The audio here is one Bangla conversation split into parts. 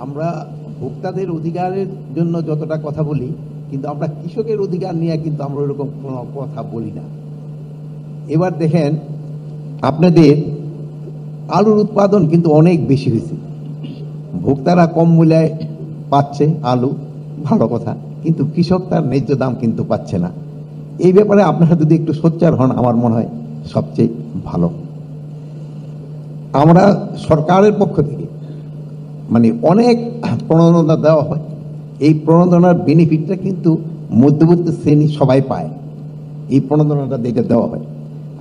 আমরা ভোক্তাদের অধিকারের জন্য যতটা কথা বলি, কিন্তু আমরা কৃষকের অধিকার নিয়ে কিন্তু আমরা ওরকম কোনো কথা বলি না। এবার দেখেন, আপনাদের আলুর উৎপাদন কিন্তু অনেক বেশি হয়েছে, ভোক্তারা কম মূল্যে পাচ্ছে আলু, ভালো কথা, কিন্তু কৃষক তার ন্যায্য দাম কিন্তু পাচ্ছে না। এই ব্যাপারে আপনারা যদি একটু সোচ্চার হন, আমার মনে হয় সবচেয়ে ভালো। আমরা সরকারের পক্ষ থেকে অনেক প্রণোদনা দেওয়া হয়, এই প্রণোদনার বেনিফিটটা কিন্তু মধ্যবিত্ত শ্রেণী সবাই পায়, এই প্রণোদনাটা যেটা দেওয়া হয়।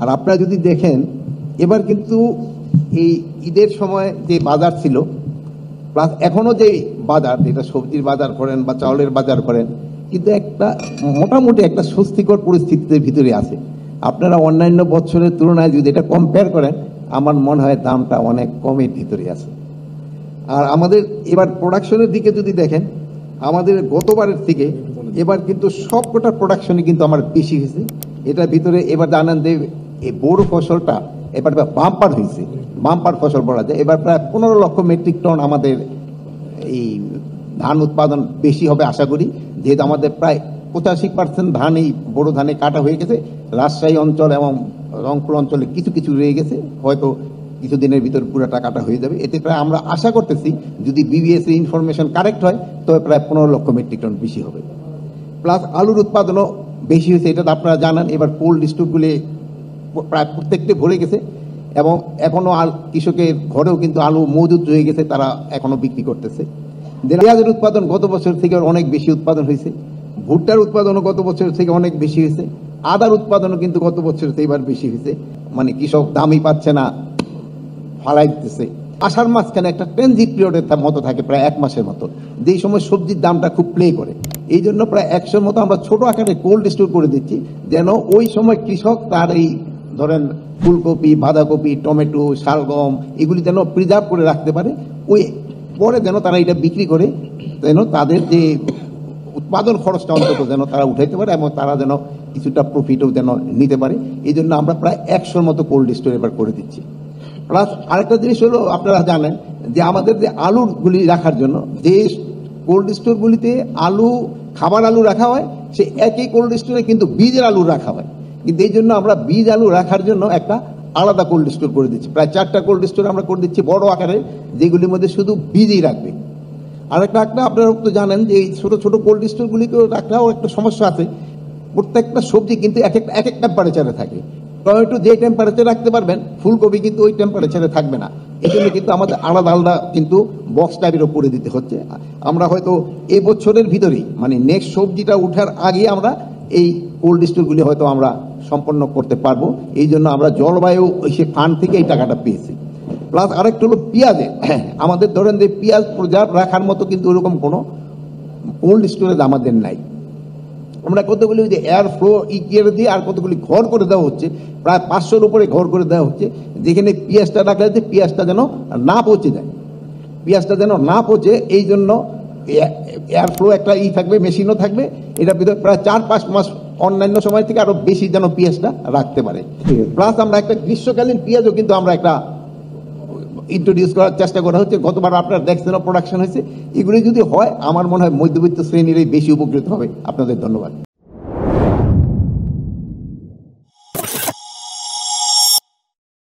আর আপনারা যদি দেখেন, এবার কিন্তু এই ঈদের সময় যে বাজার ছিল, প্লাস এখনো যে বাজার, যেটা সবজির বাজার করেন বা চাউলের বাজার করেন, কিন্তু একটা মোটামুটি একটা স্বস্তিকর পরিস্থিতির ভিতরে আছে। আপনারা অন্যান্য বছরের তুলনায় যদি এটা কম্পেয়ার করেন, আমার মনে হয় দামটা অনেক কমের ভিতরে আছে। আর আমাদের এবার প্রোডাকশনের দিকে যদি দেখেন, আমাদের গতবারের থেকে এবার কিন্তু সবকটা প্রোডাকশনে কিন্তু আমার বেশি হয়েছে। এটার ভিতরে এবার জানেন যে এই বড় ফসলটা এবার বাম্পার হয়েছে, বাম্পার ফসল বলা যায়। এবার প্রায় 15 লক্ষ মেট্রিক টন আমাদের এই ধান উৎপাদন বেশি হবে আশা করি, যেহেতু আমাদের প্রায় 85% ধান এই বড় ধানে কাটা হয়ে গেছে। রাজশাহী অঞ্চল এবং রংপুর অঞ্চলে কিছু কিছু রয়ে গেছে, হয়তো কিছুদিনের ভিতর পুরোটা কাটা হয়ে যাবে। এতে প্রায় আমরা আশা করতেছি, যদি বিবিএস এর ইনফরমেশন কারেক্ট হয়, তবে প্রায় 15 লক্ষ মেট্রিক টন বেশি হবে। প্লাস আলুর উৎপাদনও বেশি হয়েছে, এটা আপনারা জানেন। এবার কোল্ড স্টোরগুলি প্রায় প্রত্যেকটি ভরে গেছে, এবং এখনো কৃষকের ঘরেও কিন্তু আলু মজুদ রয়ে গেছে, তারা এখনো বিক্রি করতেছে। পেঁয়াজের উৎপাদন গত বছর থেকে অনেক বেশি উৎপাদন হয়েছে, ভুট্টার উৎপাদনও গত বছর থেকে অনেক বেশি হয়েছে, আদার উৎপাদনও কিন্তু গত বছর থেকে এবার বেশি হয়েছে। কৃষক দামই পাচ্ছে না, ফালাই দিতেছে। আষাঢ় মাঝখানে একটা ট্রানজিট পিরিয়ডের মতো থাকে, প্রায় 1 মাসের মতো, যেই সময় সবজির দামটা খুব প্লে করে। এই জন্য প্রায় 100-র মতো আমরা ছোট আকারে কোল্ড স্টোর করে দিচ্ছি, যেন ওই সময় কৃষক তার এই ধরেন ফুলকপি, বাঁধাকপি, টমেটো, শালগম এগুলি যেন প্রিজার্ভ করে রাখতে পারে। ওই পরে যেন তারা এটা বিক্রি করে, যেন তাদের যে উৎপাদন খরচটা অন্তত যেন তারা উঠাইতে পারে, এবং তারা যেন কিছুটা প্রফিটও যেন নিতে পারে। এই জন্য আমরা প্রায় 100-র মতো কোল্ড স্টোর এবার করে দিচ্ছি। প্লাস আরেকটা জিনিস হলো, আপনারা জানেন যে আমাদের যে আলুগুলি রাখার জন্য যে কোল্ড স্টোরগুলিতে আলু, খাবার আলু রাখা হয়, সে একই কোল্ড স্টোরে কিন্তু বীজের আলু রাখা হয়। কিন্তু এই জন্য আমরা বীজ আলু রাখার জন্য একটা আলাদা কোল্ড স্টোর করে দিচ্ছি। প্রায় 4টা কোল্ড স্টোর আমরা করে দিচ্ছি বড় আকারে, যেগুলির মধ্যে শুধু বীজই রাখবে। আরেকটা আপনারা তো জানেন যে এই ছোট ছোট কোল্ড স্টোরগুলিকেও রাখাও একটা সমস্যা আছে। প্রত্যেকটা সবজি কিন্তু এক এক টেম্পারেচারে থাকে। টমেটো যে টেম্পারেচারে রাখতে পারবেন, ফুলকপি কিন্তু ওই টেম্পারেচারে থাকবে না। এই জন্য কিন্তু আমাদের আলাদা আলাদা কিন্তু বক্স টাইপেরও করে দিতে হচ্ছে। আমরা হয়তো এবছরের ভিতরেই, নেক্সট সবজিটা উঠার আগে আমরা এই কোল্ড স্টোরগুলি হয়তো আমরা সম্পন্ন করতে পারবো। এই জন্য আমরা জলবায়ু সে ফান্ড থেকে এই টাকাটা পেয়েছি। প্লাস আরেকটা হলো পেঁয়াজে, আমাদের ধরেন যে পেঁয়াজ প্রিজার্ভ রাখার মতো কিন্তু ওরকম কোনো কোল্ড স্টোরেজ আমাদের নাই। আমরা কতগুলি যে এয়ার ফ্লো দিয়ে আর কতগুলি ঘর করে দেওয়া হচ্ছে, প্রায় 500-র উপরে ঘর করে দেওয়া হচ্ছে, যেখানে পেঁয়াজটা রাখলে যে পেঁয়াজটা যেন না পচে যায়, পেঁয়াজটা যেন না পচে, এই জন্য এয়ার ফ্লো একটা থাকবে, মেশিনও থাকবে। এটার ভিতরে প্রায় 4-5 মাস অন্যান্য সময় থেকে আরো বেশি যেন পেঁয়াজটা রাখতে পারে। প্লাস আমরা একটা গ্রীষ্মকালীন পেঁয়াজও কিন্তু আমরা একটা ইন্ট্রোডিউস করার চেষ্টা করা হচ্ছে। গতবার আপনারা দেখছেন প্রোডাকশন হয়েছে। এগুলি যদি হয়, আমার মনে হয় মধ্যবিত্ত শ্রেণীরই বেশি উপকৃত হবে। আপনাদের ধন্যবাদ।